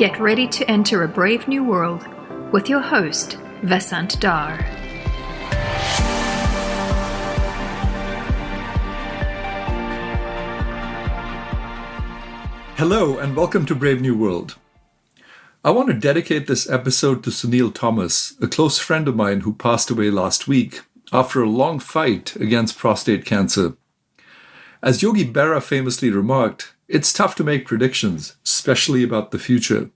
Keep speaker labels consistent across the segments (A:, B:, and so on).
A: Get ready to enter a brave new world with your host, Vasant Dhar.
B: Hello and welcome to Brave New World. I want to dedicate this episode to Sunil Thomas, a close friend of mine who passed away last week after a long fight against prostate cancer. As Yogi Berra famously remarked, it's tough to make predictions, especially about the future.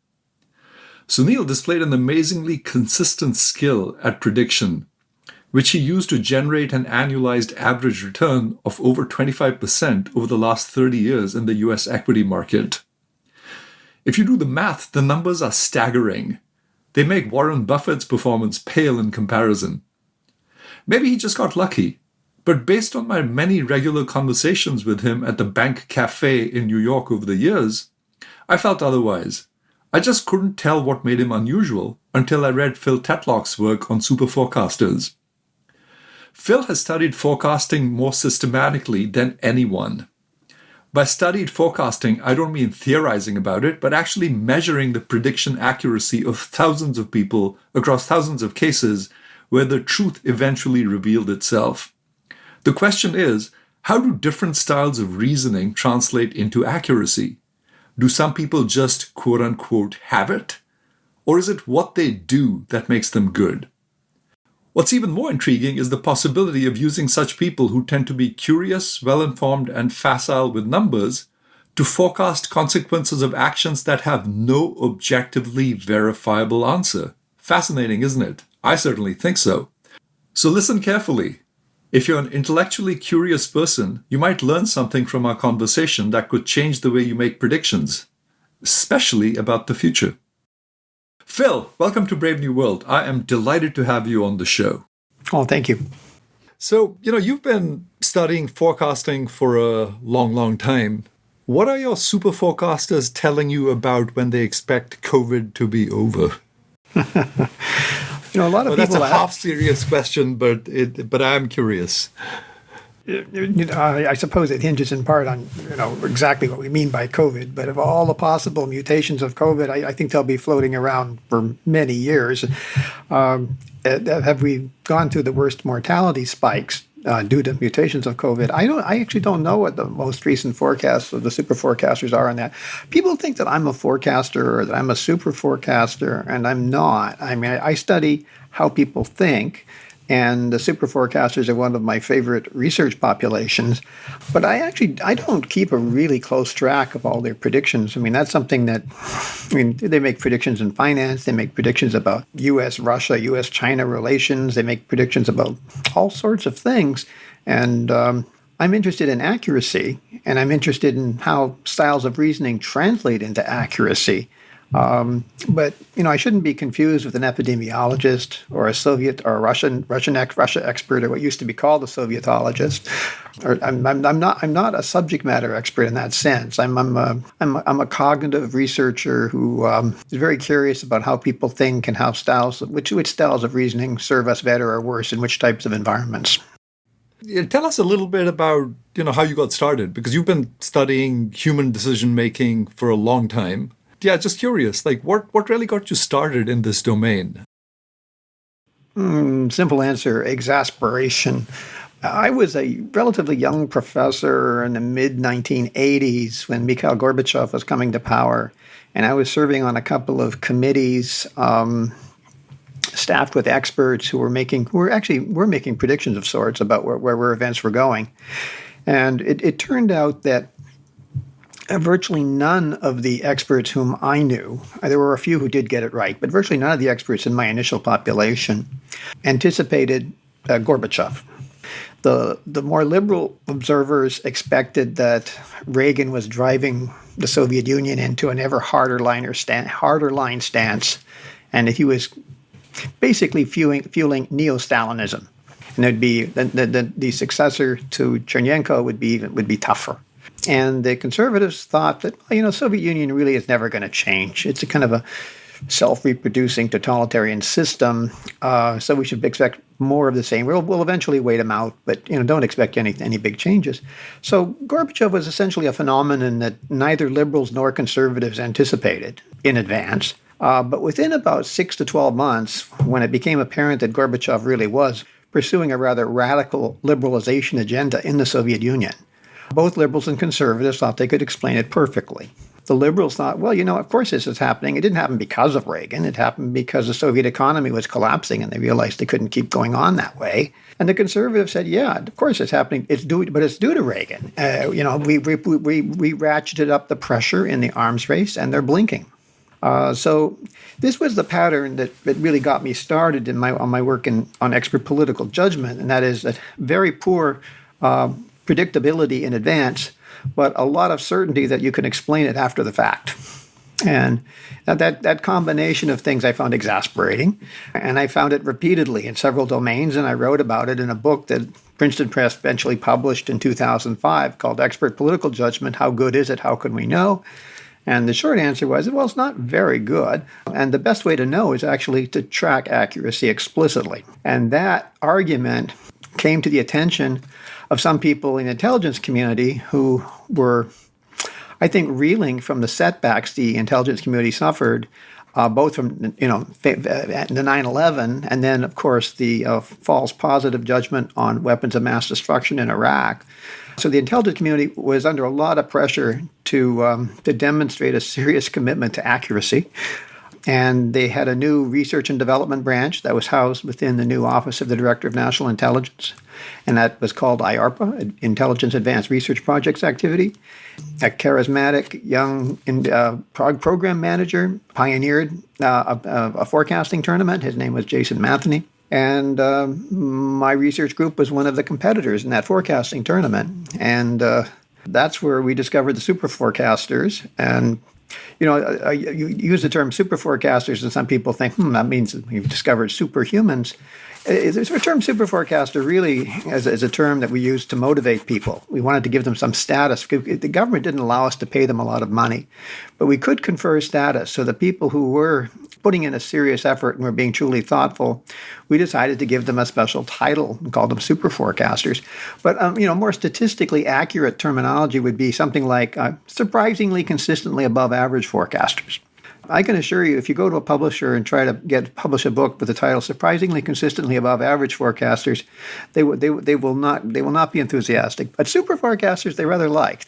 B: Sunil displayed an amazingly consistent skill at prediction, which he used to generate an annualized average return of over 25% over the last 30 years in the US equity market. If you do the math, the numbers are staggering. They make Warren Buffett's performance pale in comparison. Maybe he just got lucky, but based on my many regular conversations with him at the Bank Cafe in New York over the years, I felt otherwise. I just couldn't tell what made him unusual until I read Phil E.Tetlock's work on superforecasters. Phil has studied forecasting more systematically than anyone. By studied forecasting, I don't mean theorizing about it, but actually measuring the prediction accuracy of thousands of people across thousands of cases where the truth eventually revealed itself. The question is, how do different styles of reasoning translate into accuracy? Do some people just quote-unquote have it? Or is it what they do that makes them good? What's even more intriguing is the possibility of using such people who tend to be curious, well-informed, and facile with numbers to forecast consequences of actions that have no objectively verifiable answer. Fascinating, isn't it? I certainly think so. So listen carefully. If you're an intellectually curious person, you might learn something from our conversation that could change the way you make predictions, especially about the future. Phil, welcome to Brave New World. I am delighted to have you on the show.
C: Oh, thank you.
B: So, you've been studying forecasting for a long, long time. What are your super forecasters telling you about when they expect COVID to be over?
C: A lot of people.
B: That's a half-serious question, but I'm curious.
C: I suppose it hinges in part on exactly what we mean by COVID. But of all the possible mutations of COVID, I think they'll be floating around for many years. Have we gone through the worst mortality spikes due to mutations of COVID? I actually don't know what the most recent forecasts of the super forecasters are on that. People think that I'm a forecaster or that I'm a super forecaster, and I'm not. I mean, I study how people think. And the super forecasters are one of my favorite research populations. But I don't keep a really close track of all their predictions. I mean, that's something that, they make predictions in finance. They make predictions about U.S.-Russia, U.S.-China relations. They make predictions about all sorts of things. And I'm interested in accuracy, and I'm interested in how styles of reasoning translate into accuracy. But I shouldn't be confused with an epidemiologist or a Soviet or a Russia expert, or what used to be called a Sovietologist. Or I'm not a subject matter expert in that sense. I'm a cognitive researcher who is very curious about how people think and how which styles of reasoning serve us better or worse in which types of environments.
B: Yeah, tell us a little bit about how you got started, because you've been studying human decision making for a long time. Yeah, just curious, what really got you started in this domain?
C: Simple answer, exasperation. I was a relatively young professor in the mid-1980s when Mikhail Gorbachev was coming to power, and I was serving on a couple of committees staffed with experts who were making predictions of sorts about where events were going. And it turned out that virtually none of the experts whom I knew, there were a few who did get it right, but virtually none of the experts in my initial population anticipated Gorbachev. The more liberal observers expected that Reagan was driving the Soviet Union into an ever harder line stance, and that he was basically fueling neo-Stalinism. And there'd be the successor to Chernenko would be tougher. And the conservatives thought that, Soviet Union really is never going to change. It's a kind of self-reproducing totalitarian system. So we should expect more of the same. We'll eventually wait him out, but don't expect any big changes. So Gorbachev was essentially a phenomenon that neither liberals nor conservatives anticipated in advance. But within about 6 to 12 months, when it became apparent that Gorbachev really was pursuing a rather radical liberalization agenda in the Soviet Union, both liberals and conservatives thought they could explain it perfectly. The liberals thought, well, of course this is happening. It didn't happen because of Reagan. It happened because the Soviet economy was collapsing and they realized they couldn't keep going on that way. And the conservatives said, yeah, of course it's happening. But it's due to Reagan. We ratcheted up the pressure in the arms race and they're blinking. So this was the pattern that really got me started on my work on expert political judgment, and that is that very poor predictability in advance, but a lot of certainty that you can explain it after the fact. And that combination of things I found exasperating, and I found it repeatedly in several domains, and I wrote about it in a book that Princeton Press eventually published in 2005 called Expert Political Judgment, How Good Is It? How Can We Know? And the short answer was, well, it's not very good. And the best way to know is actually to track accuracy explicitly. And that argument came to the attention of some people in the intelligence community who were, I think, reeling from the setbacks the intelligence community suffered, both from the 9/11 and then, of course, the false positive judgment on weapons of mass destruction in Iraq. So the intelligence community was under a lot of pressure to demonstrate a serious commitment to accuracy. And they had a new research and development branch that was housed within the new Office of the Director of National Intelligence. And that was called IARPA, Intelligence Advanced Research Projects Activity. A charismatic young program manager pioneered a forecasting tournament. His name was Jason Matheny. And my research group was one of the competitors in that forecasting tournament. And that's where we discovered the superforecasters. And you use the term superforecasters, and some people think, that means we've discovered superhumans. The term superforecaster really is a term that we use to motivate people. We wanted to give them some status. The government didn't allow us to pay them a lot of money, but we could confer status. So the people who were putting in a serious effort and were being truly thoughtful, we decided to give them a special title and call them superforecasters. But more statistically accurate terminology would be something like surprisingly consistently above average forecasters. I can assure you, if you go to a publisher and try to publish a book with the title "Surprisingly Consistently Above Average Forecasters," they will not be enthusiastic. But superforecasters, they rather liked,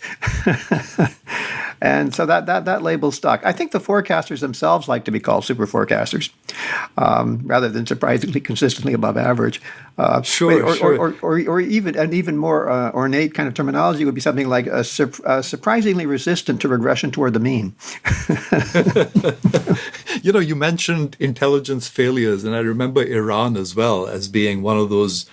C: and so that label stuck. I think the forecasters themselves like to be called superforecasters, rather than surprisingly consistently above average. Or even an even more ornate kind of terminology would be something like surprisingly resistant to regression toward the mean.
B: You mentioned intelligence failures, and I remember Iran as well as being one of those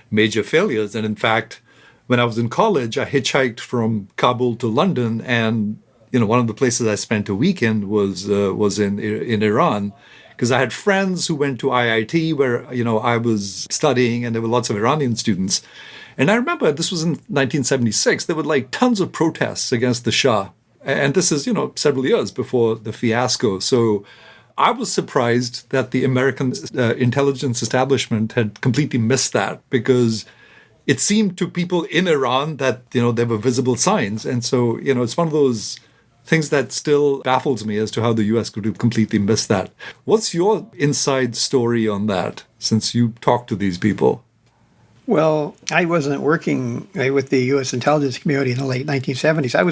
B: major failures. And in fact, when I was in college, I hitchhiked from Kabul to London, and one of the places I spent a weekend was in Iran, because I had friends who went to IIT where I was studying, and there were lots of Iranian students. And I remember this was in 1976. There were tons of protests against the Shah. And this is, several years before the fiasco. So I was surprised that the American intelligence establishment had completely missed that, because it seemed to people in Iran that, there were visible signs. And so, it's one of those things that still baffles me as to how the U.S. could have completely missed that. What's your inside story on that, since you talked to these people?
C: Well, I wasn't working with the U.S. intelligence community in the late 1970s. I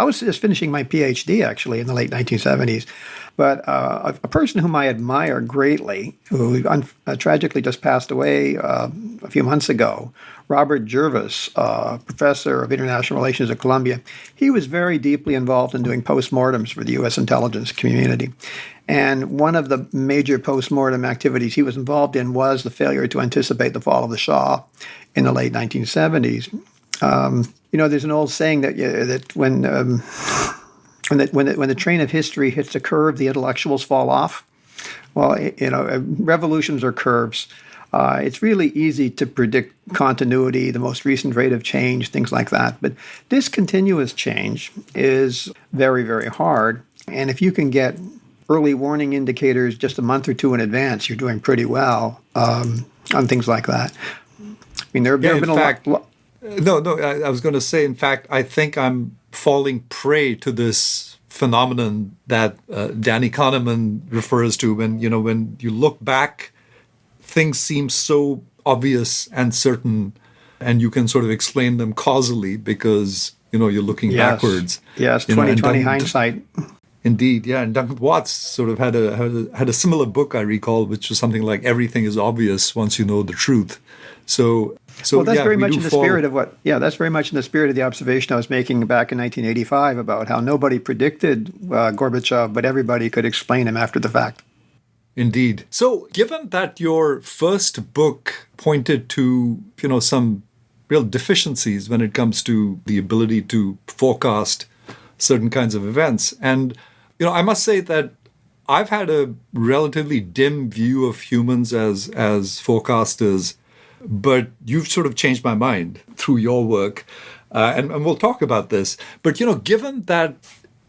C: was just finishing my PhD, actually, in the late 1970s. But a person whom I admire greatly, who tragically just passed away a few months ago, Robert Jervis, professor of international relations at Columbia, he was very deeply involved in doing postmortems for the U.S. intelligence community. And one of the major postmortem activities he was involved in was the failure to anticipate the fall of the Shah in the late 1970s. There's an old saying that when the train of history hits a curve, the intellectuals fall off. Well, revolutions are curves. It's really easy to predict continuity, the most recent rate of change, things like that. But discontinuous change is very, very hard. And if you can get early warning indicators just a month or two in advance, you're doing pretty well on things like that. I mean, there have been a lot.
B: I was going to say, in fact, I think I'm falling prey to this phenomenon that Danny Kahneman refers to when you look back, things seem so obvious and certain, and you can sort of explain them causally because, you're looking backwards.
C: Yes, 2020 hindsight.
B: Indeed, yeah. And Duncan Watts sort of had a similar book, I recall, which was something like "Everything is obvious once you know the truth." So
C: that's very much in the spirit of that's very much in the spirit of the observation I was making back in 1985 about how nobody predicted Gorbachev, but everybody could explain him after the fact.
B: Indeed. So, given that your first book pointed to some real deficiencies when it comes to the ability to forecast certain kinds of events, and I must say that I've had a relatively dim view of humans as forecasters, but you've sort of changed my mind through your work, and we'll talk about this. But given that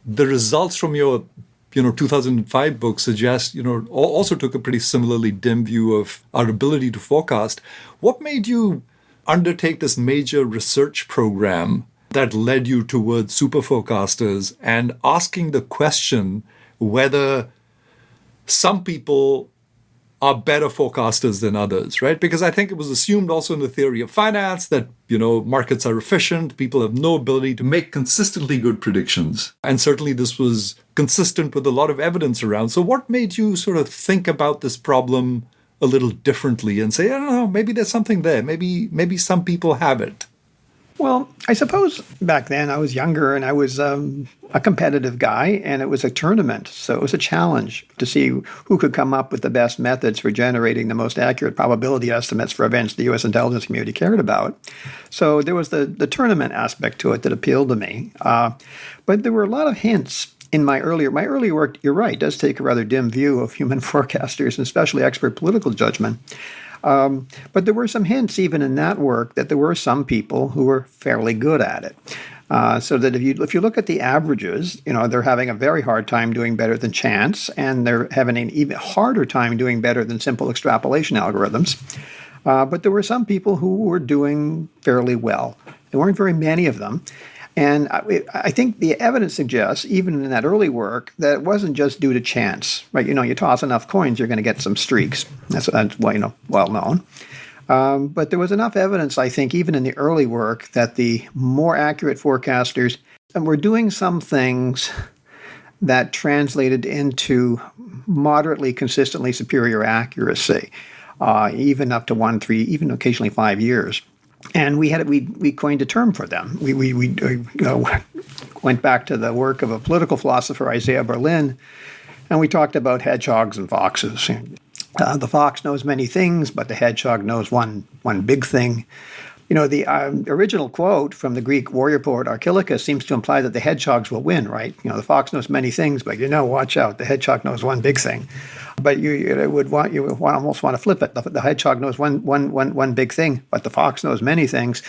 B: the results from your 2005 book suggest also took a pretty similarly dim view of our ability to forecast, what made you undertake this major research program that led you towards superforecasters and asking the question whether some people are better forecasters than others, right? Because I think it was assumed also in the theory of finance that, markets are efficient, people have no ability to make consistently good predictions. And certainly this was consistent with a lot of evidence around. So what made you sort of think about this problem a little differently and say, I don't know, maybe there's something there. Maybe some people have it.
C: Well, I suppose back then I was younger and I was a competitive guy, and it was a tournament. So it was a challenge to see who could come up with the best methods for generating the most accurate probability estimates for events the U.S. intelligence community cared about. So there was the tournament aspect to it that appealed to me. But there were a lot of hints in my earlier work. You're right, does take a rather dim view of human forecasters, and especially expert political judgment. But there were some hints even in that work that there were some people who were fairly good at it. So that if you look at the averages, they're having a very hard time doing better than chance, and they're having an even harder time doing better than simple extrapolation algorithms. But there were some people who were doing fairly well. There weren't very many of them. And I think the evidence suggests, even in that early work, that it wasn't just due to chance, right? You toss enough coins, you're going to get some streaks. That's well known. But there was enough evidence, I think, even in the early work, that the more accurate forecasters were doing some things that translated into moderately consistently superior accuracy, even up to 1, 3, even occasionally 5 years. And we coined a term for them. We went back to the work of a political philosopher, Isiah Berlin, and we talked about hedgehogs and foxes. The fox knows many things, but the hedgehog knows one big thing. The original quote from the Greek warrior poet Archilochus seems to imply that the hedgehogs will win, right? The fox knows many things, but watch out, the hedgehog knows one big thing. But you almost want to flip it. The hedgehog knows one big thing, but the fox knows many things.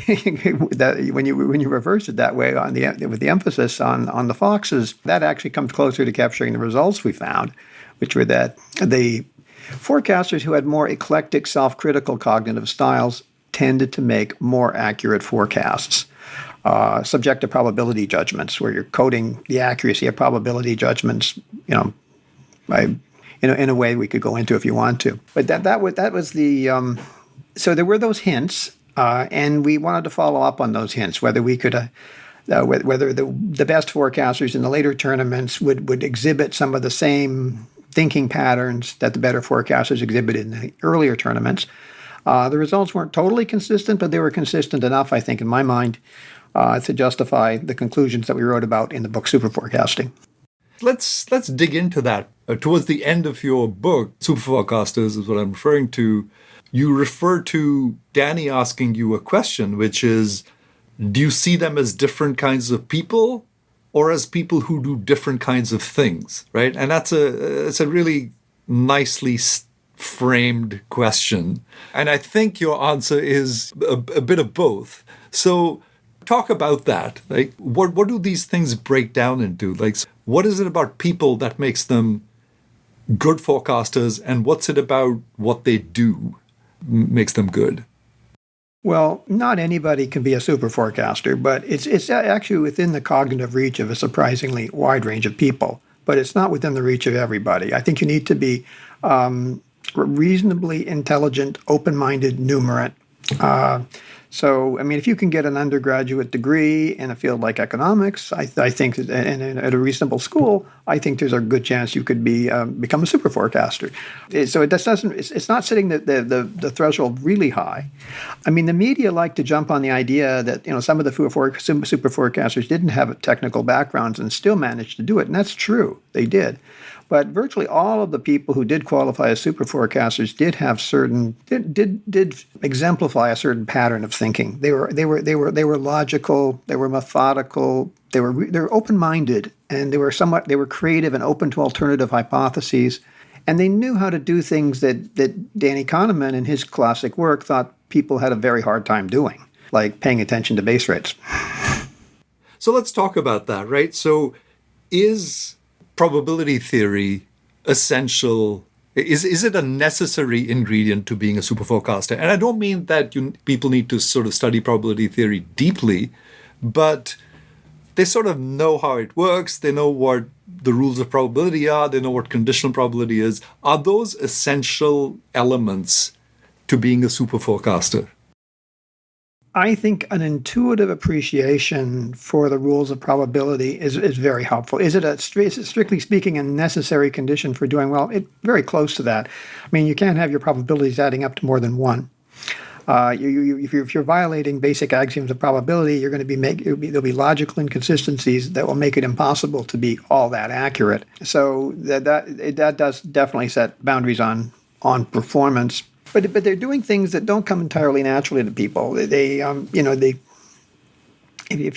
C: When you reverse it that way with the emphasis on the foxes, that actually comes closer to capturing the results we found, which were that the forecasters who had more eclectic, self-critical cognitive styles tended to make more accurate forecasts. Subject to probability judgments, where you're coding the accuracy of probability judgments, in a way we could go into if you want to. But that was the so there were those hints, and we wanted to follow up on those hints, whether we could. Whether the best forecasters in the later tournaments would exhibit some of the same thinking patterns that the better forecasters exhibited in the earlier tournaments. The results weren't totally consistent, but they were consistent enough, I think, in my mind, to justify the conclusions that we wrote about in the book Superforecasting.
B: Let's dig into that. Towards the end of your book, Superforecasters is what I'm referring to, you refer to Danny asking you a question, which is, do you see them as different kinds of people or as people who do different kinds of things, right? And it's a really nicely framed question. And I think your answer is a bit of both. So talk about that. Like, what do these things break down into? Like, what is it about people that makes them good forecasters, and what's it about what they do makes them good?
C: Well, not anybody can be a super forecaster, but it's actually within the cognitive reach of a surprisingly wide range of people. But it's not within the reach of everybody. I think you need to be reasonably intelligent, open-minded, numerate. So, I mean, if you can get an undergraduate degree in a field like economics, I think, and at a reasonable school, I think there's a good chance you could become a super forecaster. So it's not setting the threshold really high. I mean, the media like to jump on the idea that, some of the super forecasters didn't have technical backgrounds and still managed to do it, and that's true. They did. But virtually all of the people who did qualify as super forecasters did have did exemplify a certain pattern of thinking. They were logical, they were methodical, they were open-minded, and they were creative and open to alternative hypotheses. And they knew how to do things that Danny Kahneman in his classic work thought people had a very hard time doing, like paying attention to base rates.
B: So let's talk about that, right? So is probability theory essential? Is it a necessary ingredient to being a super forecaster? And I don't mean that people need to sort of study probability theory deeply, but they sort of know how it works. They know what the rules of probability are. They know what conditional probability is. Are those essential elements to being a super forecaster?
C: I think an intuitive appreciation for the rules of probability is very helpful. Is it strictly speaking, a necessary condition for doing well? Very close to that. I mean, you can't have your probabilities adding up to more than one. If you're violating basic axioms of probability, you're going to there'll be logical inconsistencies that will make it impossible to be all that accurate. So that does definitely set boundaries on performance. But they're doing things that don't come entirely naturally to people. If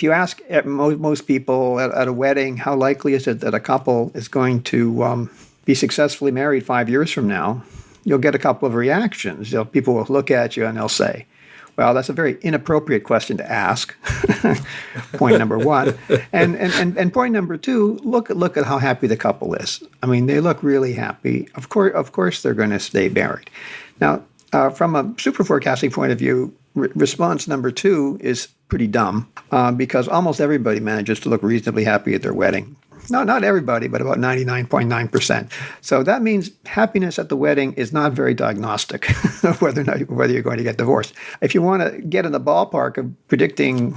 C: you ask most people at a wedding, how likely is it that a couple is going to be successfully married 5 years from now, you'll get a couple of reactions. People will look at you and they'll say, well, that's a very inappropriate question to ask. Point number one. And point number two, look at how happy the couple is. I mean, they look really happy. Of course they're going to stay married. Now, from a super forecasting point of view, response number two is pretty dumb because almost everybody manages to look reasonably happy at their wedding. No, not everybody, but about 99.9%. So that means happiness at the wedding is not very diagnostic of whether you're going to get divorced. If you want to get in the ballpark of predicting,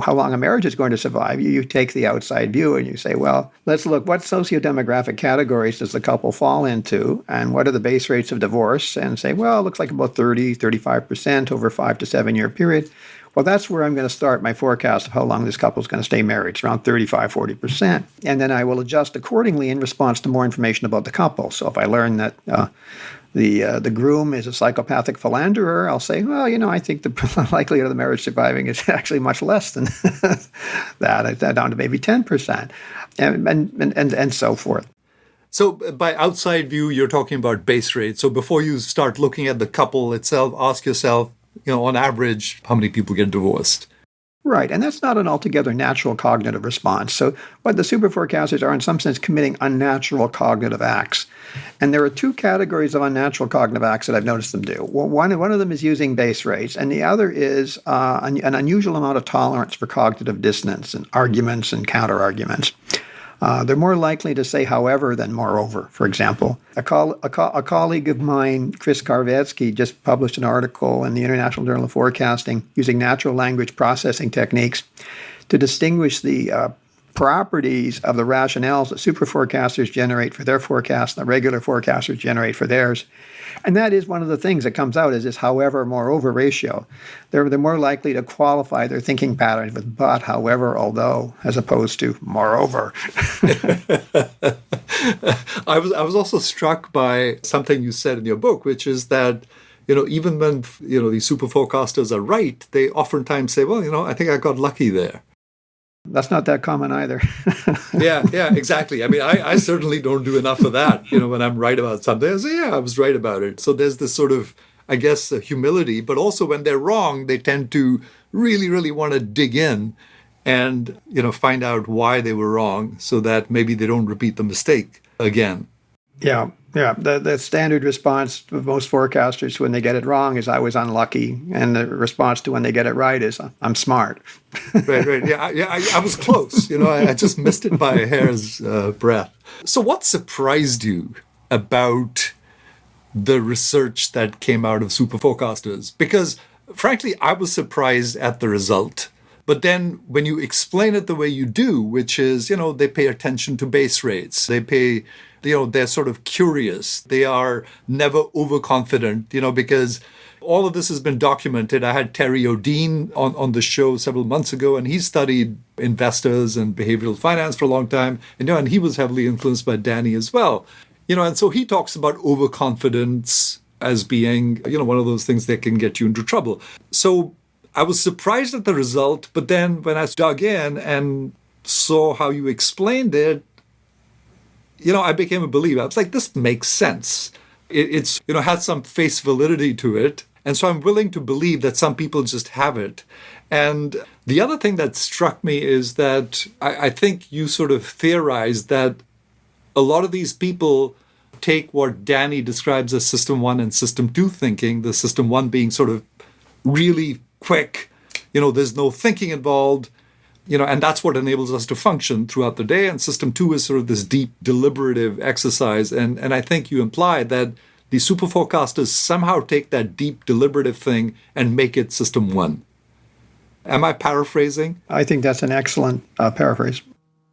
C: how long a marriage is going to survive, you take the outside view and you say, well, let's look, what sociodemographic categories does the couple fall into, and what are the base rates of divorce, and say, well, it looks like about 35% over a 5 to 7 year period. Well, that's where I'm going to start my forecast of how long this couple is going to stay married. It's around 40%. And then I will adjust accordingly in response to more information about the couple. So if I learn that the groom is a psychopathic philanderer, I'll say, well, I think the likelihood of the marriage surviving is actually much less than that, down to maybe 10%, and so forth.
B: So by outside view, you're talking about base rate. So before you start looking at the couple itself, ask yourself, on average, how many people get divorced?
C: Right, and that's not an altogether natural cognitive response. So, but the super forecasters are in some sense committing unnatural cognitive acts. And there are two categories of unnatural cognitive acts that I've noticed them do. Well, one of them is using base rates, and the other is an unusual amount of tolerance for cognitive dissonance and arguments and counter-arguments. They're more likely to say however than moreover, for example. A colleague of mine, Chris Karvetski, just published an article in the International Journal of Forecasting using natural language processing techniques to distinguish the properties of the rationales that super forecasters generate for their forecast and the regular forecasters generate for theirs. And that is one of the things that comes out is this however, moreover ratio. They're more likely to qualify their thinking patterns with but, however, although, as opposed to moreover.
B: I was also struck by something you said in your book, which is that, even when, these super forecasters are right, they oftentimes say, well, I think I got lucky there.
C: That's not that common either.
B: Yeah, exactly. I mean, I certainly don't do enough of that. When I'm right about something, I say, yeah, I was right about it. So there's this sort of I guess, humility, but also when they're wrong, they tend to really, really want to dig in and, find out why they were wrong so that maybe they don't repeat the mistake again.
C: Yeah. The standard response of most forecasters when they get it wrong is I was unlucky. And the response to when they get it right is I'm smart.
B: Right. Yeah, I was close. I just missed it by a hair's breadth. So what surprised you about the research that came out of Superforecasters? Because frankly, I was surprised at the result. But then when you explain it the way you do, which is, they pay attention to base rates, they're sort of curious. They are never overconfident, because all of this has been documented. I had Terry Odean on the show several months ago, and he studied investors and behavioral finance for a long time. And he was heavily influenced by Danny as well. And so he talks about overconfidence as being, one of those things that can get you into trouble. So I was surprised at the result, but then when I dug in and saw how you explained it, I became a believer. I was like, this makes sense. It's has some face validity to it. And so I'm willing to believe that some people just have it. And the other thing that struck me is that I think you sort of theorized that a lot of these people take what Danny describes as System 1 and System 2 thinking, the System 1 being sort of really quick, there's no thinking involved, and that's what enables us to function throughout the day. And System 2 is sort of this deep, deliberative exercise. And I think you implied that the superforecasters somehow take that deep, deliberative thing and make it System 1. Am I paraphrasing?
C: I think that's an excellent paraphrase.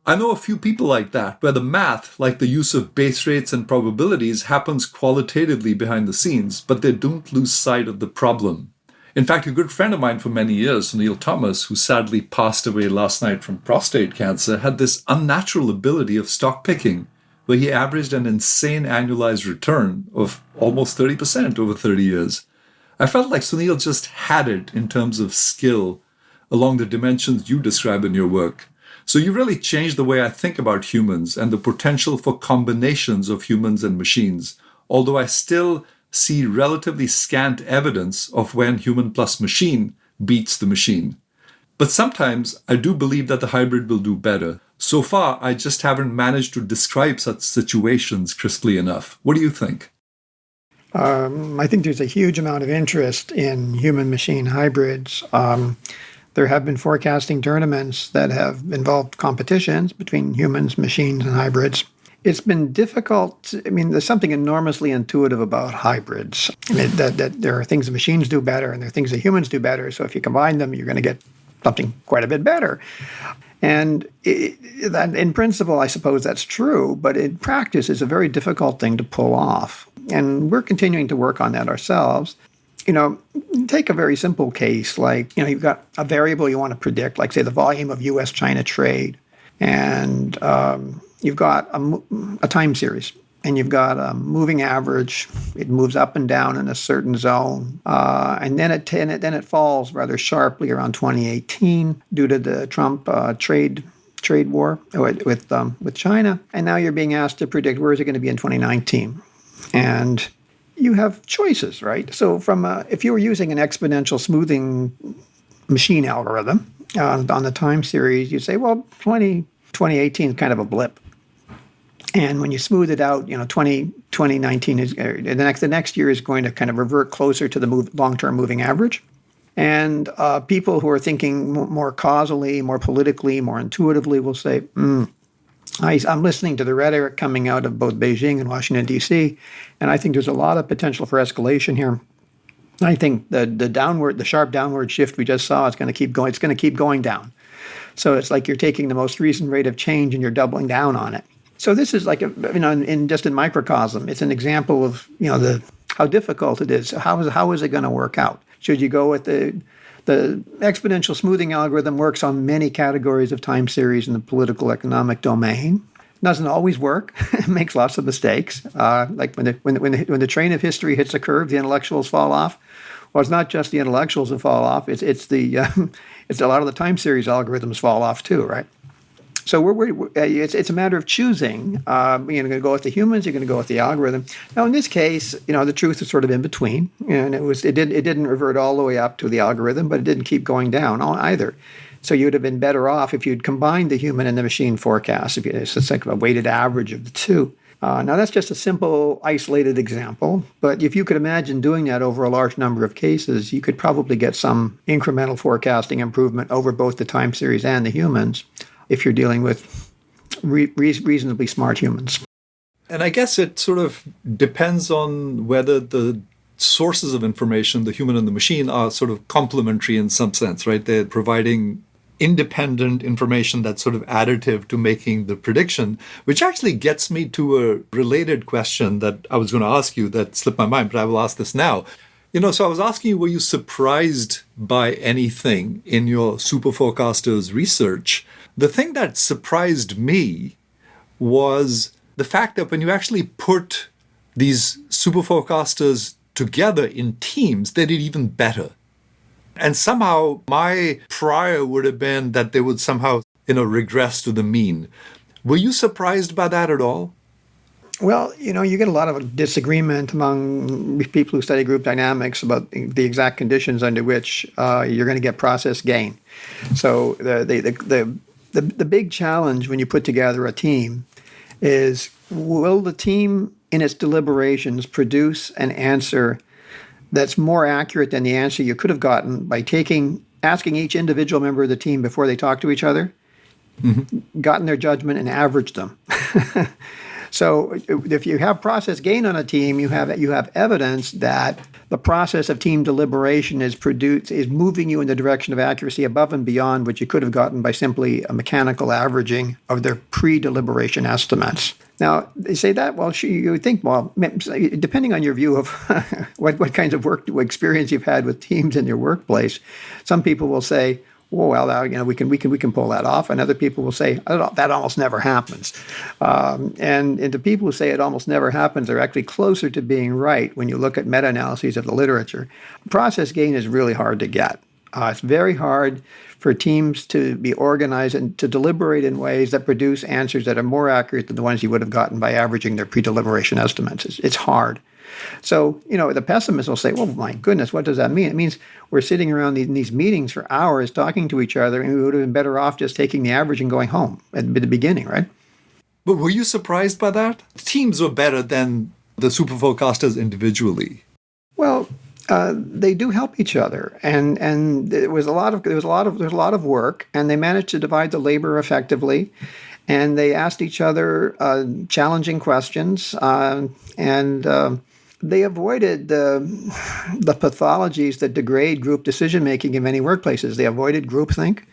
B: I know a few people like that, where the math, like the use of base rates and probabilities, happens qualitatively behind the scenes, but they don't lose sight of the problem. In fact, a good friend of mine for many years, Sunil Thomas, who sadly passed away last night from prostate cancer, had this unnatural ability of stock picking, where he averaged an insane annualized return of almost 30% over 30 years. I felt like Sunil just had it in terms of skill along the dimensions you describe in your work. So you really changed the way I think about humans and the potential for combinations of humans and machines, although I still see relatively scant evidence of when human plus machine beats the machine. But sometimes I do believe that the hybrid will do better. So far, I just haven't managed to describe such situations crisply enough. What do you think?
C: I think there's a huge amount of interest in human-machine hybrids. There have been forecasting tournaments that have involved competitions between humans, machines, and hybrids. It's been difficult. There's something enormously intuitive about hybrids. That there are things that machines do better and there are things that humans do better. So if you combine them, you're going to get something quite a bit better. And in principle, I suppose that's true, but in practice, it's a very difficult thing to pull off. And we're continuing to work on that ourselves. Take a very simple case, like, you've got a variable you want to predict, like, say, the volume of U.S.-China trade. And you've got a time series, and you've got a moving average. It moves up and down in a certain zone, and then it falls rather sharply around 2018 due to the Trump trade war with China. And now you're being asked to predict where is it going to be in 2019, and you have choices, right? So if you were using an exponential smoothing machine algorithm on the time series, you'd say, well, 2018 is kind of a blip. And when you smooth it out, 2019 is the next year is going to kind of revert closer to the long-term moving average. And people who are thinking more causally, more politically, more intuitively will say, I'm listening to the rhetoric coming out of both Beijing and Washington, D.C., and I think there's a lot of potential for escalation here. I think the sharp downward shift we just saw is going to keep going. It's going to keep going down. So it's like you're taking the most recent rate of change and you're doubling down on it. So this is like in microcosm. It's an example of how difficult it is. How is it going to work out? Should you go with the exponential smoothing algorithm? Works on many categories of time series in the political economic domain. It doesn't always work. It makes lots of mistakes. Like when the train of history hits a curve, the intellectuals fall off. Well, it's not just the intellectuals that fall off. It's a lot of the time series algorithms fall off too, right? So it's a matter of choosing. You're going to go with the humans. You're going to go with the algorithm. Now, in this case, the truth is sort of in between, and it didn't revert all the way up to the algorithm, but it didn't keep going down either. So you would have been better off if you'd combined the human and the machine forecast. It's like a weighted average of the two. Now, that's just a simple, isolated example, but if you could imagine doing that over a large number of cases, you could probably get some incremental forecasting improvement over both the time series and the humans if you're dealing with reasonably smart humans.
B: And I guess it sort of depends on whether the sources of information, the human and the machine, are sort of complementary in some sense, right? They're providing independent information that's sort of additive to making the prediction, which actually gets me to a related question that I was going to ask you that slipped my mind, but I will ask this now. So I was asking you, were you surprised by anything in your Superforecasters research? The thing that surprised me was the fact that when you actually put these Superforecasters together in teams, they did even better. And somehow my prior would have been that they would somehow, regress to the mean. Were you surprised by that at all?
C: Well, you get a lot of disagreement among people who study group dynamics about the exact conditions under which you're going to get process gain. So the big challenge when you put together a team is, will the team in its deliberations produce an answer that's more accurate than the answer you could have gotten by asking each individual member of the team before they talk to each other, gotten their judgment and averaged them. So if you have process gain on a team, you have evidence that the process of team deliberation is moving you in the direction of accuracy above and beyond what you could have gotten by simply a mechanical averaging of their pre-deliberation estimates. Now, they say that, well, you would think, well, depending on your view of what kinds of work experience you've had with teams in your workplace, some people will say, well, we can pull that off, and other people will say that almost never happens. And the people who say it almost never happens are actually closer to being right when you look at meta-analyses of the literature. Process gain is really hard to get. It's very hard for teams to be organized and to deliberate in ways that produce answers that are more accurate than the ones you would have gotten by averaging their pre-deliberation estimates. It's hard. So, the pessimist will say, well, my goodness, what does that mean? It means we're sitting around in these meetings for hours talking to each other, and we would have been better off just taking the average and going home at the beginning, right?
B: But were you surprised by that? Teams were better than the Superforecasters individually.
C: Well, they do help each other, and there was a lot of work, and they managed to divide the labor effectively, and they asked each other challenging questions, and they avoided the pathologies that degrade group decision making in many workplaces. They avoided groupthink.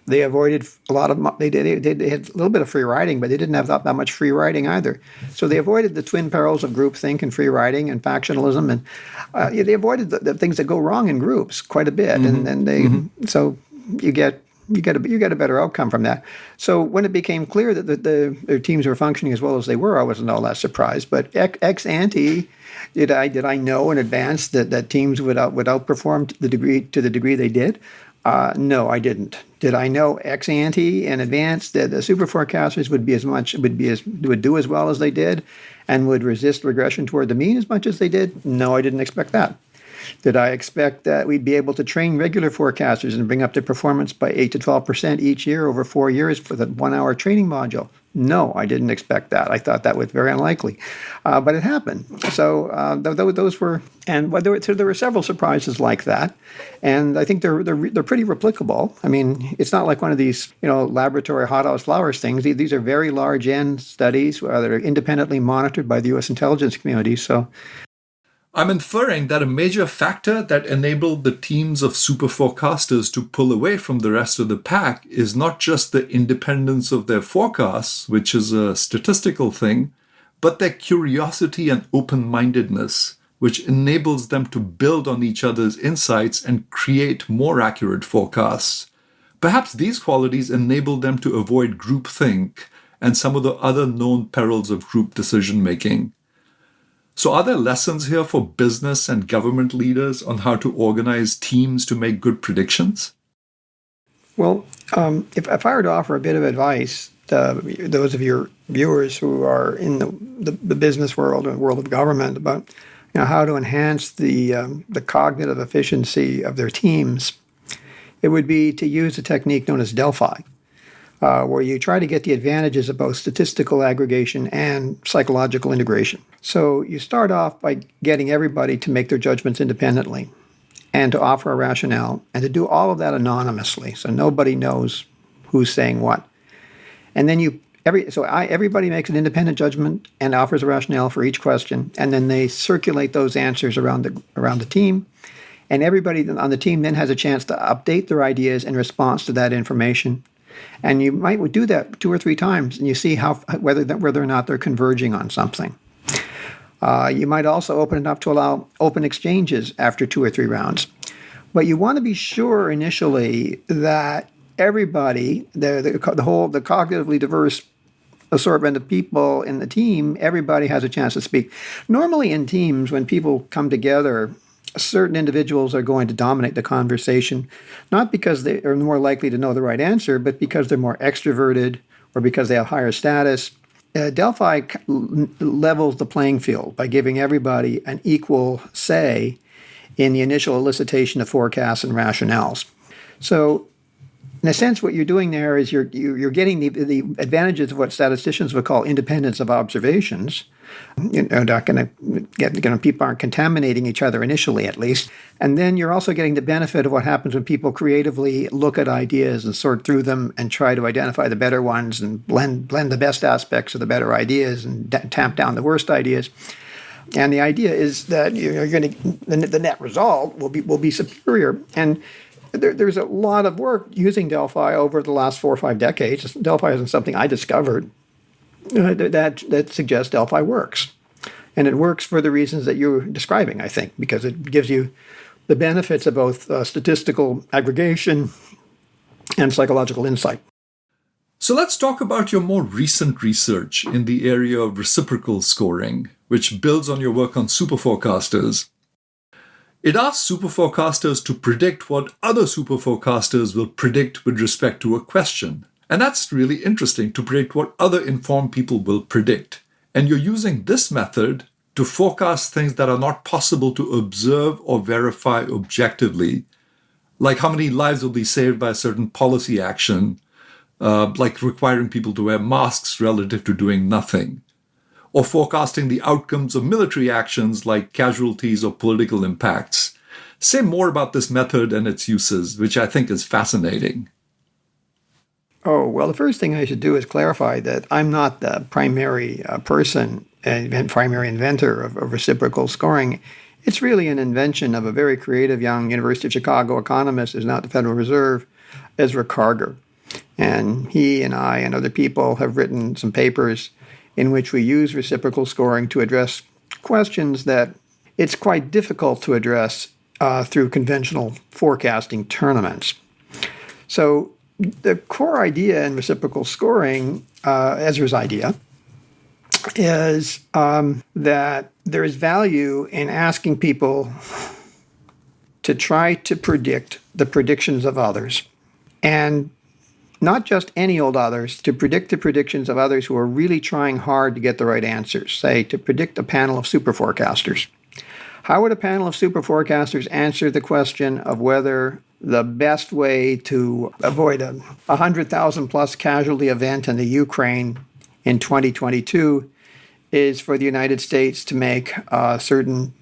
C: They avoided a lot of. They had a little bit of free riding, but they didn't have that much free riding either. So they avoided the twin perils of groupthink and free riding and factionalism, and they avoided the things that go wrong in groups quite a bit. And so you get a better outcome from that. So when it became clear that their teams were functioning as well as they were, I wasn't all that surprised. But ex ante, did I know in advance that teams would outperform to the degree they did? No, I didn't. Did I know ex ante in advance that the superforecasters would do as well as they did, and would resist regression toward the mean as much as they did? No, I didn't expect that. Did I expect that we'd be able to train regular forecasters and bring up their performance by 8 to 12% each year over 4 years for the 1-hour training module? No, I didn't expect that. I thought that was very unlikely, but it happened. So those were, and there were several surprises like that, and I think they're pretty replicable. I mean, it's not like one of these laboratory hothouse flowers things. These are very large N studies that are independently monitored by the U.S. intelligence community. So
B: I'm inferring that a major factor that enabled the teams of superforecasters to pull away from the rest of the pack is not just the independence of their forecasts, which is a statistical thing, but their curiosity and open-mindedness, which enables them to build on each other's insights and create more accurate forecasts. Perhaps these qualities enable them to avoid groupthink and some of the other known perils of group decision-making. So are there lessons here for business and government leaders on how to organize teams to make good predictions?
C: Well, if I were to offer a bit of advice, those of your viewers who are in the business world and world of government about how to enhance the cognitive efficiency of their teams, it would be to use a technique known as Delphi, where you try to get the advantages of both statistical aggregation and psychological integration. So you start off by getting everybody to make their judgments independently and to offer a rationale and to do all of that anonymously, so nobody knows who's saying what. And then everybody makes an independent judgment and offers a rationale for each question, and then they circulate those answers around the team. And everybody on the team then has a chance to update their ideas in response to that information. And you might do that 2 or 3 times, and you see whether or not they're converging on something. You might also open it up to allow open exchanges after 2 or 3 rounds. But you want to be sure initially that everybody, the cognitively diverse assortment of people in the team, everybody has a chance to speak. Normally in teams, when people come together, certain individuals are going to dominate the conversation, not because they are more likely to know the right answer, but because they're more extroverted or because they have higher status. Delphi levels the playing field by giving everybody an equal say in the initial elicitation of forecasts and rationales. So, in a sense, what you're doing there is you're getting the advantages of what statisticians would call independence of observations. People aren't contaminating each other initially, at least. And then you're also getting the benefit of what happens when people creatively look at ideas and sort through them and try to identify the better ones and blend the best aspects of the better ideas and tamp down the worst ideas. And the idea is that the net result will be superior. And there's a lot of work using Delphi over the last 4 or 5 decades. Delphi isn't something I discovered. That suggests Delphi works. And it works for the reasons that you're describing, I think, because it gives you the benefits of both statistical aggregation and psychological insight.
B: So let's talk about your more recent research in the area of reciprocal scoring, which builds on your work on superforecasters. It asks superforecasters to predict what other superforecasters will predict with respect to a question. And that's really interesting, to predict what other informed people will predict. And you're using this method to forecast things that are not possible to observe or verify objectively, like how many lives will be saved by a certain policy action, like requiring people to wear masks relative to doing nothing, or forecasting the outcomes of military actions like casualties or political impacts. Say more about this method and its uses, which I think is fascinating.
C: Oh, well, the first thing I should do is clarify that I'm not the primary person and primary inventor of reciprocal scoring. It's really an invention of a very creative young University of Chicago economist who's now at the Federal Reserve, Ezra Carger. And he and I and other people have written some papers in which we use reciprocal scoring to address questions that it's quite difficult to address through conventional forecasting tournaments. So the core idea in reciprocal scoring, Ezra's idea, is that there is value in asking people to try to predict the predictions of others. And not just any old others, to predict the predictions of others who are really trying hard to get the right answers, say, to predict a panel of superforecasters. How would a panel of superforecasters answer the question of whether the best way to avoid a 100,000 plus casualty event in the Ukraine in 2022 is for the United States to make certain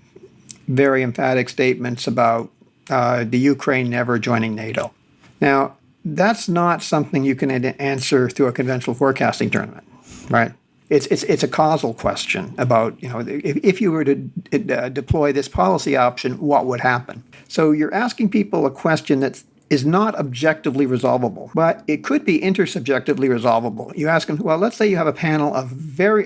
C: very emphatic statements about the Ukraine never joining NATO? Now, that's not something you can answer through a conventional forecasting tournament, right? It's a causal question about, if you were to deploy this policy option, what would happen? So you're asking people a question that is not objectively resolvable, but it could be intersubjectively resolvable. You ask them, well, let's say you have a panel of very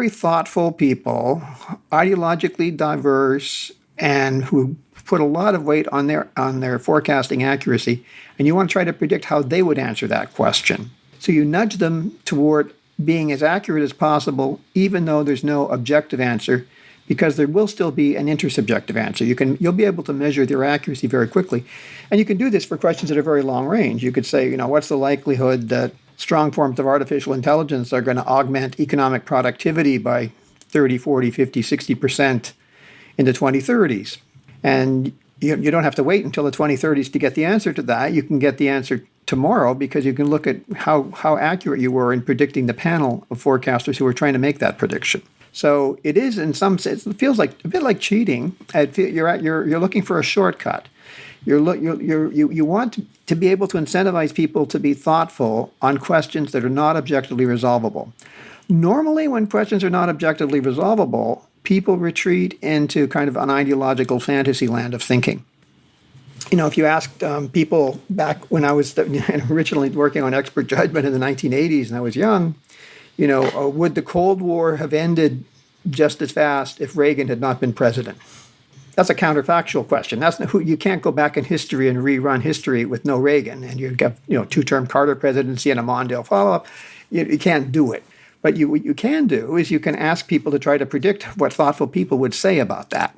C: thoughtful people, ideologically diverse, and who put a lot of weight on their forecasting accuracy, and you want to try to predict how they would answer that question. So you nudge them toward being as accurate as possible, even though there's no objective answer, because there will still be an intersubjective answer. You'll be able to measure their accuracy very quickly. And you can do this for questions that are very long range. You could say, what's the likelihood that strong forms of artificial intelligence are going to augment economic productivity by 30, 40, 50, 60% in the 2030s. And you don't have to wait until the 2030s to get the answer to that. You can get the answer tomorrow because you can look at how accurate you were in predicting the panel of forecasters who were trying to make that prediction. So it is, in some sense, it feels like a bit like cheating. You're looking for a shortcut. You want to be able to incentivize people to be thoughtful on questions that are not objectively resolvable. Normally, when questions are not objectively resolvable, people retreat into kind of an ideological fantasy land of thinking. If you asked people back when I was originally working on expert judgment in the 1980s and I was young, would the Cold War have ended just as fast if Reagan had not been president? That's a counterfactual question. You can't go back in history and rerun history with no Reagan, and you get two-term Carter presidency and a Mondale follow-up. You can't do it. But what you can do is you can ask people to try to predict what thoughtful people would say about that,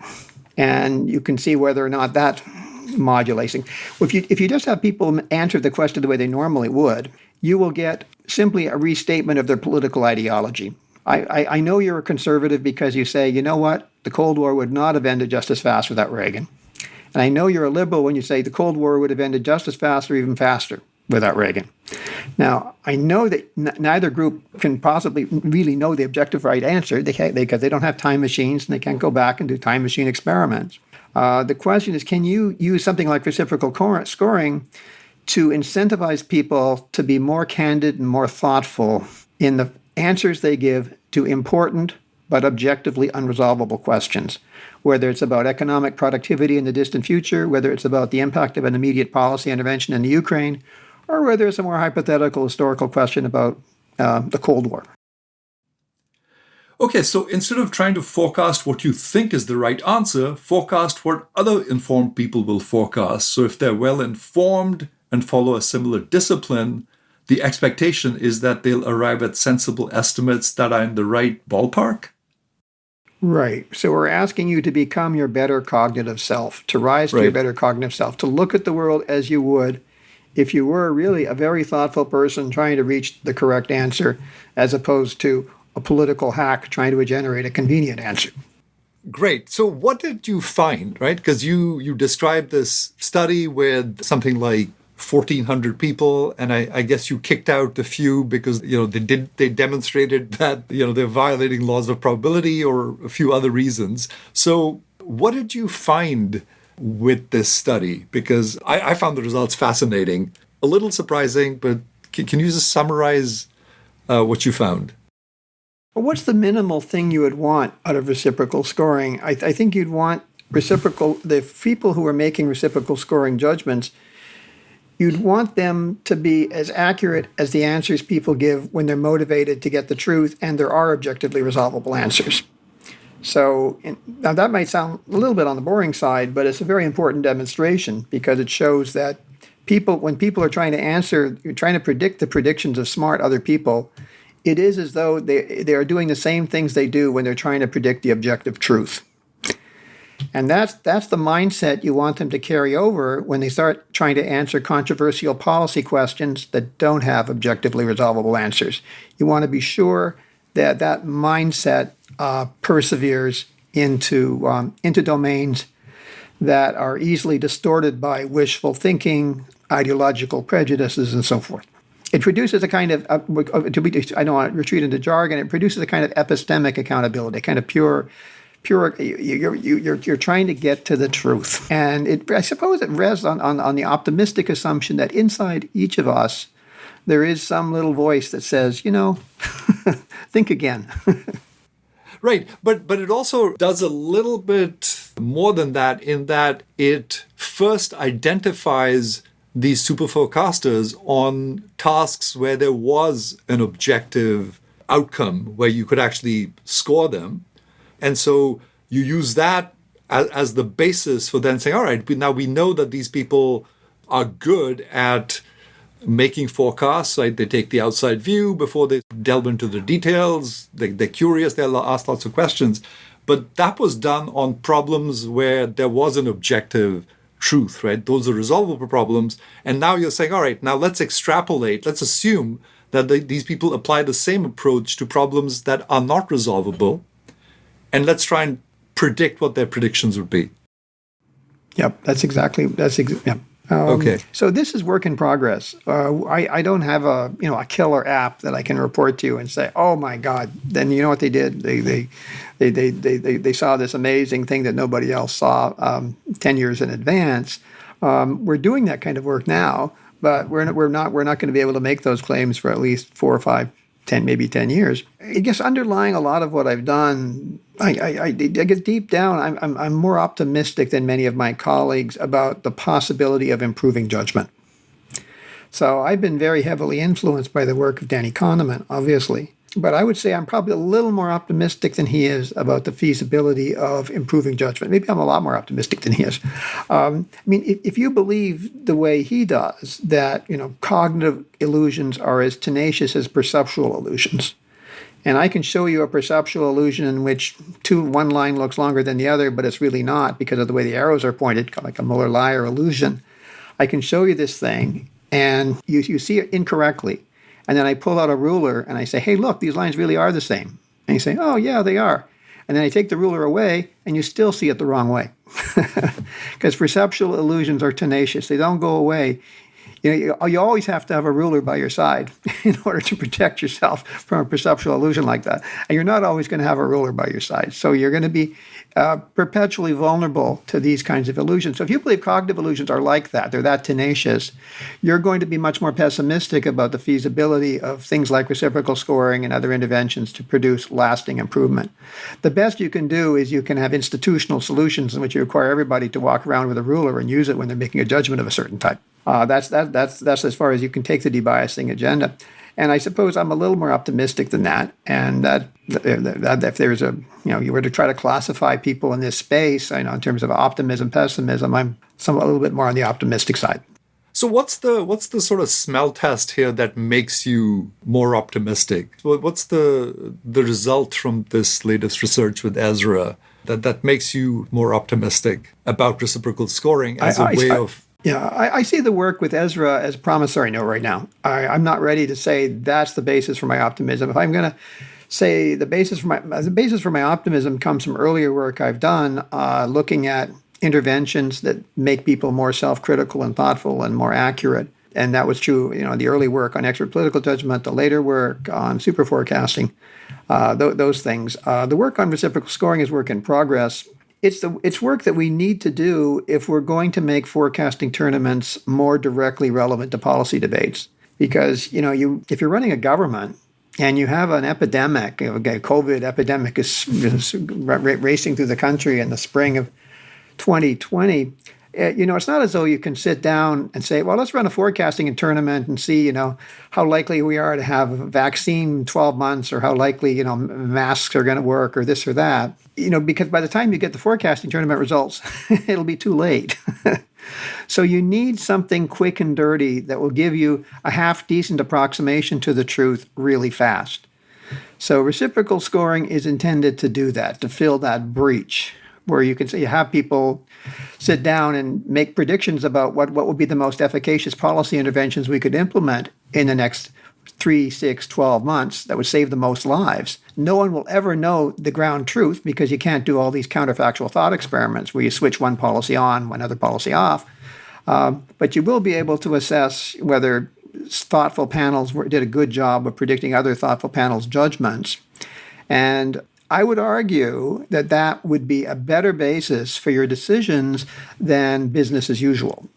C: and you can see whether or not that modulates. If you just have people answer the question the way they normally would, you will get simply a restatement of their political ideology. I know you're a conservative because you say, you know what, the Cold War would not have ended just as fast without Reagan. And I know you're a liberal when you say the Cold War would have ended just as fast or even faster without Reagan. Now, I know that neither group can possibly really know the objective right answer because they don't have time machines and they can't go back and do time machine experiments. The question is, can you use something like reciprocal scoring to incentivize people to be more candid and more thoughtful in the answers they give to important but objectively unresolvable questions, whether it's about economic productivity in the distant future, whether it's about the impact of an immediate policy intervention in the Ukraine, or whether it's a more hypothetical historical question about the Cold War.
B: Okay, so instead of trying to forecast what you think is the right answer, forecast what other informed people will forecast. So if they're well informed and follow a similar discipline, the expectation is that they'll arrive at sensible estimates that are in the right ballpark?
C: Right. So we're asking you to become your better cognitive self, to rise to your better cognitive self, to look at the world as you would if you were really a very thoughtful person trying to reach the correct answer, as opposed to a political hack trying to generate a convenient answer.
B: Great. So what did you find, right? Because you described this study with something like 1,400 people, and I guess you kicked out a few because they demonstrated that they're violating laws of probability or a few other reasons. So what did you find with this study? Because I found the results fascinating, a little surprising, but can you just summarize what you found?
C: Well, what's the minimal thing you would want out of reciprocal scoring? I think you'd want the people who are making reciprocal scoring judgments, you'd want them to be as accurate as the answers people give when they're motivated to get the truth and there are objectively resolvable answers. So now that might sound a little bit on the boring side, but it's a very important demonstration because it shows that when people are trying to predict the predictions of smart other people, it is as though they are doing the same things they do when they're trying to predict the objective truth. And that's the mindset you want them to carry over when they start trying to answer controversial policy questions that don't have objectively resolvable answers. You want to be sure that mindset perseveres into domains that are easily distorted by wishful thinking, ideological prejudices, and so forth. It produces a kind of, I don't want to retreat into jargon, it produces a kind of epistemic accountability, kind of pure, you're trying to get to the truth. And I suppose it rests on the optimistic assumption that inside each of us, there is some little voice that says, think again.
B: Right. But it also does a little bit more than that in that it first identifies these superforecasters on tasks where there was an objective outcome where you could actually score them. And so you use that as the basis for then saying, all right, now we know that these people are good at making forecasts, right? They take the outside view before they delve into the details. They're curious, they'll ask lots of questions. But that was done on problems where there was an objective truth, right? Those are resolvable problems. And now you're saying, all right, now let's extrapolate. Let's assume that these people apply the same approach to problems that are not resolvable, and let's try and predict what their predictions would be.
C: Yep, yeah.
B: Okay.
C: So this is work in progress. I don't have a killer app that I can report to you and say, oh my God. Then you know what they did? They saw this amazing thing that nobody else saw 10 years in advance. We're doing that kind of work now, but we're not going to be able to make those claims for at least 4 or 5, 10, maybe 10 years. I guess underlying a lot of what I've done, I get deep down, I'm more optimistic than many of my colleagues about the possibility of improving judgment. So I've been very heavily influenced by the work of Danny Kahneman, obviously. But I would say I'm probably a little more optimistic than he is about the feasibility of improving judgment. Maybe I'm a lot more optimistic than he is. If you believe the way he does, that cognitive illusions are as tenacious as perceptual illusions, and I can show you a perceptual illusion in which one line looks longer than the other, but it's really not because of the way the arrows are pointed, like a Muller-Lyer illusion. I can show you this thing, and you see it incorrectly. And then I pull out a ruler and I say, hey, look, these lines really are the same. And you say, oh, yeah, they are. And then I take the ruler away and you still see it the wrong way. Because perceptual illusions are tenacious. They don't go away. You always have to have a ruler by your side in order to protect yourself from a perceptual illusion like that. And you're not always going to have a ruler by your side. So you're going to be perpetually vulnerable to these kinds of illusions. So if you believe cognitive illusions are like that, they're that tenacious, you're going to be much more pessimistic about the feasibility of things like reciprocal scoring and other interventions to produce lasting improvement. The best you can do is you can have institutional solutions in which you require everybody to walk around with a ruler and use it when they're making a judgment of a certain type. That's as far as you can take the debiasing agenda. And I suppose I'm a little more optimistic than that. And that if there's you were to try to classify people in this space, in terms of optimism, pessimism, I'm a little bit more on the optimistic side.
B: So what's the sort of smell test here that makes you more optimistic? What's the result from this latest research with Ezra that makes you more optimistic about reciprocal scoring as a way of...
C: Yeah, I see the work with Ezra as a promissory note right now. I'm not ready to say that's the basis for my optimism. If I'm going to say the basis for my optimism comes from earlier work I've done, looking at interventions that make people more self-critical and thoughtful and more accurate. And that was true, the early work on expert political judgment, the later work on superforecasting, those things. The work on reciprocal scoring is work in progress. It's work that we need to do if we're going to make forecasting tournaments more directly relevant to policy debates. Because, if you're running a government and you have an epidemic, a COVID epidemic is racing through the country in the spring of 2020, it's not as though you can sit down and say, well, let's run a forecasting tournament and see, how likely we are to have a vaccine in 12 months or how likely, masks are going to work or this or that. Because by the time you get the forecasting tournament results, it'll be too late. So you need something quick and dirty that will give you a half-decent approximation to the truth really fast. So reciprocal scoring is intended to do that, to fill that breach, where you can say you have people sit down and make predictions about what would be the most efficacious policy interventions we could implement in the next 3, 6, 12 months that would save the most lives. No one will ever know the ground truth because you can't do all these counterfactual thought experiments where you switch one policy on, one other policy off. But you will be able to assess whether thoughtful panels did a good job of predicting other thoughtful panels' judgments. And I would argue that would be a better basis for your decisions than business as usual.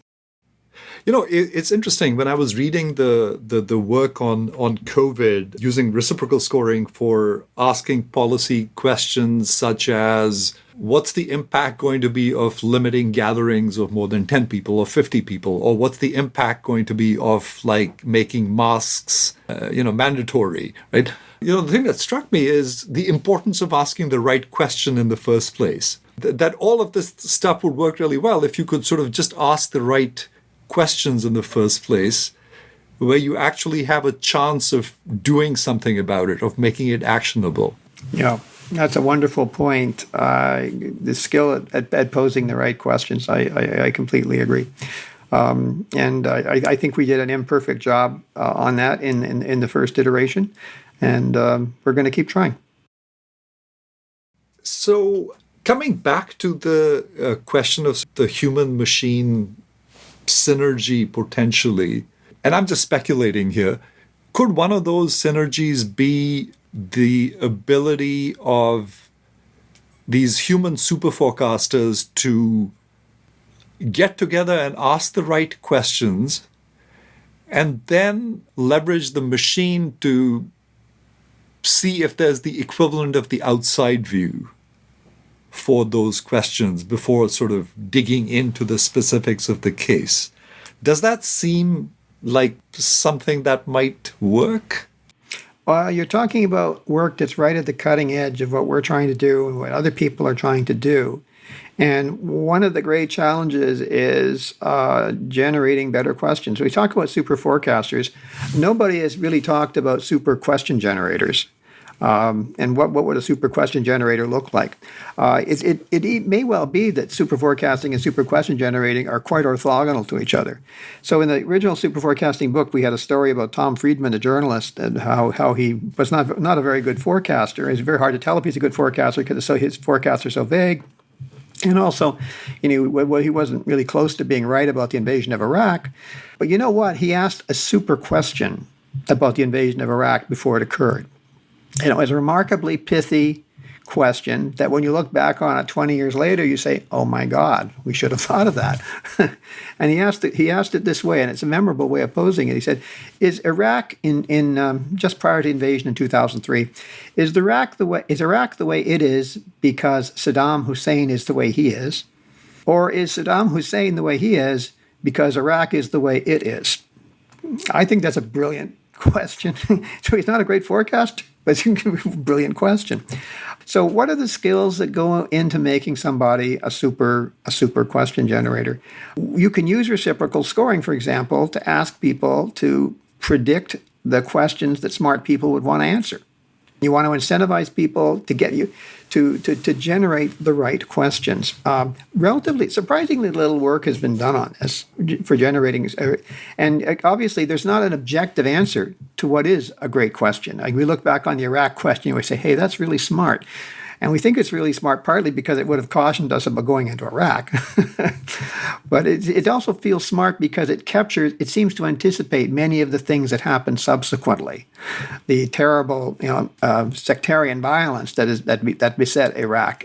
B: It's interesting. When I was reading the work on COVID, using reciprocal scoring for asking policy questions such as, what's the impact going to be of limiting gatherings of more than 10 people or 50 people? Or what's the impact going to be of making masks, mandatory, right? The thing that struck me is the importance of asking the right question in the first place. That all of this stuff would work really well if you could sort of just ask the right questions in the first place, where you actually have a chance of doing something about it, of making it actionable.
C: Yeah, that's a wonderful point. The skill at posing the right questions, I completely agree. And I think we did an imperfect job on that in the first iteration, and we're going to keep trying.
B: So coming back to the question of the human-machine synergy potentially, and I'm just speculating here, could one of those synergies be the ability of these human superforecasters to get together and ask the right questions and then leverage the machine to see if there's the equivalent of the outside view for those questions before sort of digging into the specifics of the case? Does that seem like something that might work?
C: Well, you're talking about work that's right at the cutting edge of what we're trying to do and what other people are trying to do. And one of the great challenges is generating better questions. We talk about super forecasters. Nobody has really talked about super question generators. And what would a super question generator look like? It may well be that super forecasting and super question generating are quite orthogonal to each other. So in the original super forecasting book, we had a story about Tom Friedman, the journalist, and how he was not a very good forecaster. It's very hard to tell if he's a good forecaster because his forecasts are so vague. And also, he wasn't really close to being right about the invasion of Iraq. But you know what? He asked a super question about the invasion of Iraq before it occurred. And it was a remarkably pithy question that when you look back on it 20 years later, you say, oh my God, we should have thought of that. And he asked it this way, and it's a memorable way of posing it. He said, is Iraq in just prior to the invasion in 2003, is Iraq the way it is because Saddam Hussein is the way he is? Or is Saddam Hussein the way he is because Iraq is the way it is? I think that's a brilliant question. So he's not a great forecaster, but it's a brilliant question. So what are the skills that go into making somebody a super question generator? You can use reciprocal scoring, for example, to ask people to predict the questions that smart people would want to answer. You want to incentivize people to get you to generate the right questions. Relatively, surprisingly little work has been done on this for generating. And obviously, there's not an objective answer to what is a great question. Like we look back on the Iraq question, and we say, hey, that's really smart. And we think it's really smart partly because it would have cautioned us about going into Iraq. But it also feels smart because it seems to anticipate many of the things that happened subsequently. The terrible, sectarian violence that beset Iraq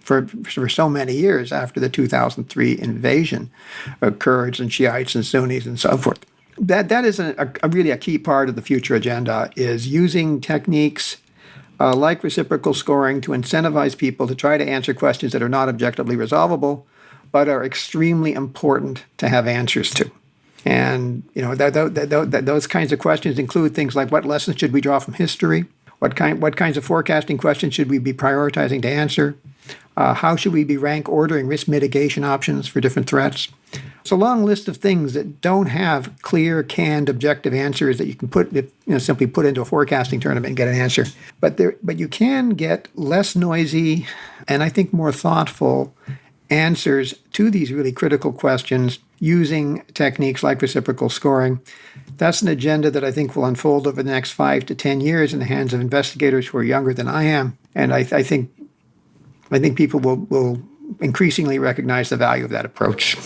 C: for so many years after the 2003 invasion of Kurds and Shiites and Sunnis and so forth. That is really a key part of the future agenda, is using techniques like reciprocal scoring to incentivize people to try to answer questions that are not objectively resolvable, but are extremely important to have answers to. And those kinds of questions include things like what lessons should we draw from history? What kinds of forecasting questions should we be prioritizing to answer? How should we be rank ordering risk mitigation options for different threats? It's a long list of things that don't have clear, canned, objective answers that you can simply put into a forecasting tournament and get an answer. But you can get less noisy and I think more thoughtful answers to these really critical questions using techniques like reciprocal scoring. That's an agenda that I think will unfold over the next 5 to 10 years in the hands of investigators who are younger than I am. And I think people will increasingly recognize the value of that approach.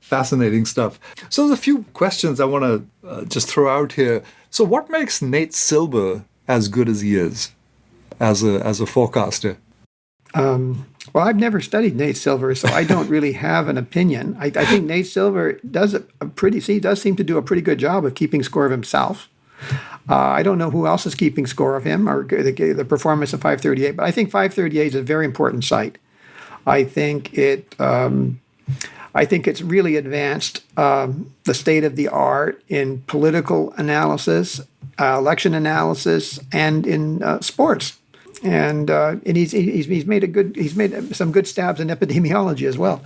B: Fascinating stuff. So there's a few questions I want to just throw out here. So what makes Nate Silver as good as he is as a forecaster?
C: Well, I've never studied Nate Silver, so I don't really have an opinion. I think Nate Silver does seem to do a pretty good job of keeping score of himself. I don't know who else is keeping score of him or the performance of 538, but I think 538 is a very important site. I think it's really advanced the state of the art in political analysis, election analysis, and in sports. And he's made some good stabs in epidemiology as well.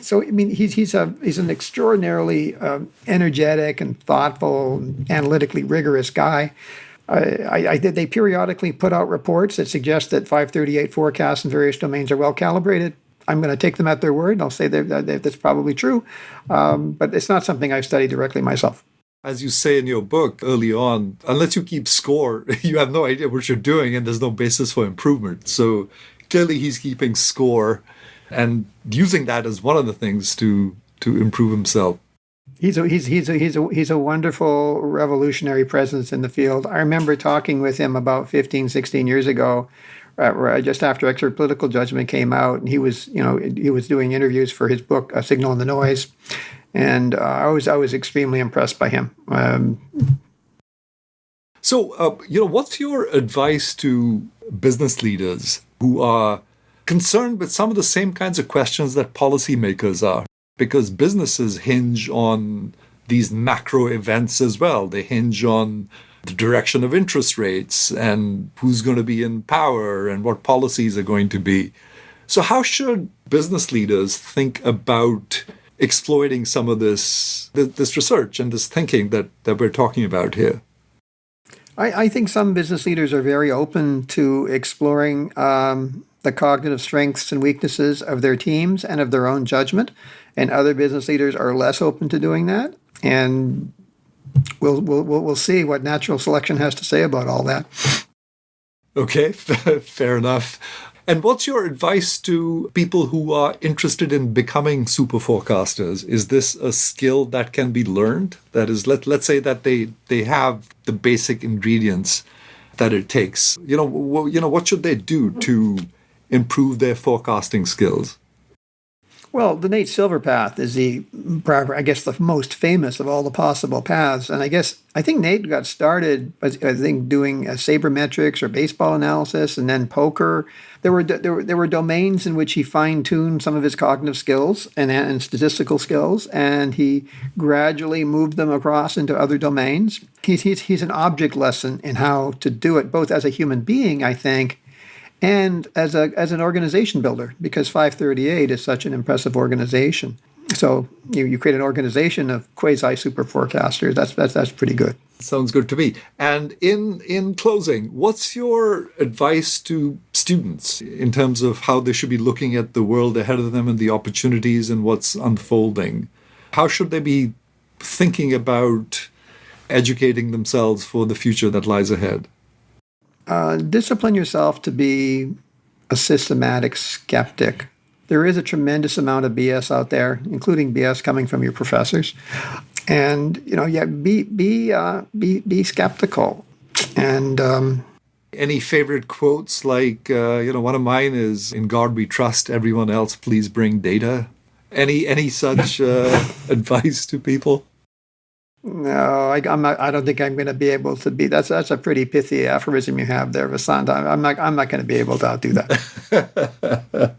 C: So I mean, he's an extraordinarily energetic and thoughtful, and analytically rigorous guy. They periodically put out reports that suggest that 538 forecasts in various domains are well calibrated. I'm going to take them at their word, and I'll say that's probably true. But it's not something I've studied directly myself.
B: As you say in your book early on, unless you keep score, you have no idea what you're doing and there's no basis for improvement. So clearly he's keeping score and using that as one of the things to improve himself.
C: He's a wonderful revolutionary presence in the field. I remember talking with him about 15, 16 years ago, just after Extrapolitical Judgment came out, and he was doing interviews for his book, A Signal in the Noise. And I was extremely impressed by him.
B: So, what's your advice to business leaders who are concerned with some of the same kinds of questions that policymakers are? Because businesses hinge on these macro events as well. They hinge on the direction of interest rates and who's going to be in power and what policies are going to be. So how should business leaders think about exploiting some of this research and this thinking that we're talking about here?
C: I think some business leaders are very open to exploring the cognitive strengths and weaknesses of their teams and of their own judgment, and other business leaders are less open to doing that. And we'll see what natural selection has to say about all that.
B: Okay, fair enough. And what's your advice to people who are interested in becoming super forecasters? Is this a skill that can be learned? That is, let's say that they have the basic ingredients that it takes. What should they do to improve their forecasting skills?
C: Well, the Nate Silver path is the most famous of all the possible paths. And I think Nate got started, doing sabermetrics or baseball analysis, and then poker. There were domains in which he fine-tuned some of his cognitive skills and statistical skills, and he gradually moved them across into other domains. He's an object lesson in how to do it, both as a human being, I think, and as an organization builder, because 538 is such an impressive organization. So you create an organization of quasi-super forecasters. That's pretty good.
B: Sounds good to me. And in closing, what's your advice to students in terms of how they should be looking at the world ahead of them and the opportunities and what's unfolding? How should they be thinking about educating themselves for the future that lies ahead?
C: Discipline yourself to be a systematic skeptic. There is a tremendous amount of BS out there, including BS coming from your professors. And be skeptical. And
B: any favorite quotes? Like one of mine is, "In God we trust. Everyone else, please bring data." Any such advice to people?
C: No, I'm not. I don't think I'm going to be able to be. That's a pretty pithy aphorism you have there, Vasant. I'm not going to be able to outdo that.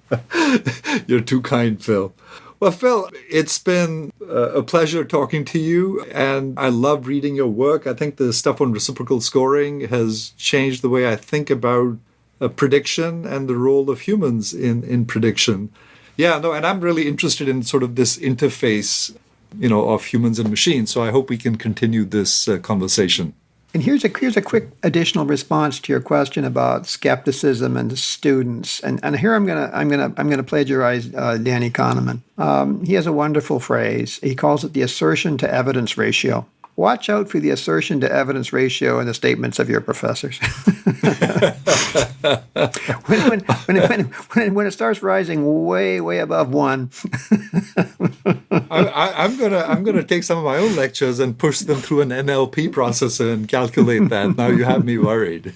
B: You're too kind, Phil. Well, Phil, it's been a pleasure talking to you, and I love reading your work. I think the stuff on reciprocal scoring has changed the way I think about prediction and the role of humans in prediction. Yeah, no, and I'm really interested in sort of this interface, of humans and machines. So I hope we can continue this conversation.
C: And here's a quick additional response to your question about skepticism and the students. And here I'm gonna plagiarize Danny Kahneman. He has a wonderful phrase. He calls it the assertion to evidence ratio. Watch out for the assertion to evidence ratio in the statements of your professors. when it starts rising way above 1.
B: I'm gonna take some of my own lectures and push them through an NLP processor and calculate that. Now you have me worried.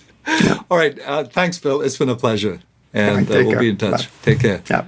B: All right, thanks, Phil. It's been a pleasure, and we'll be in touch.
C: Bye.
B: Take care.
C: Yeah.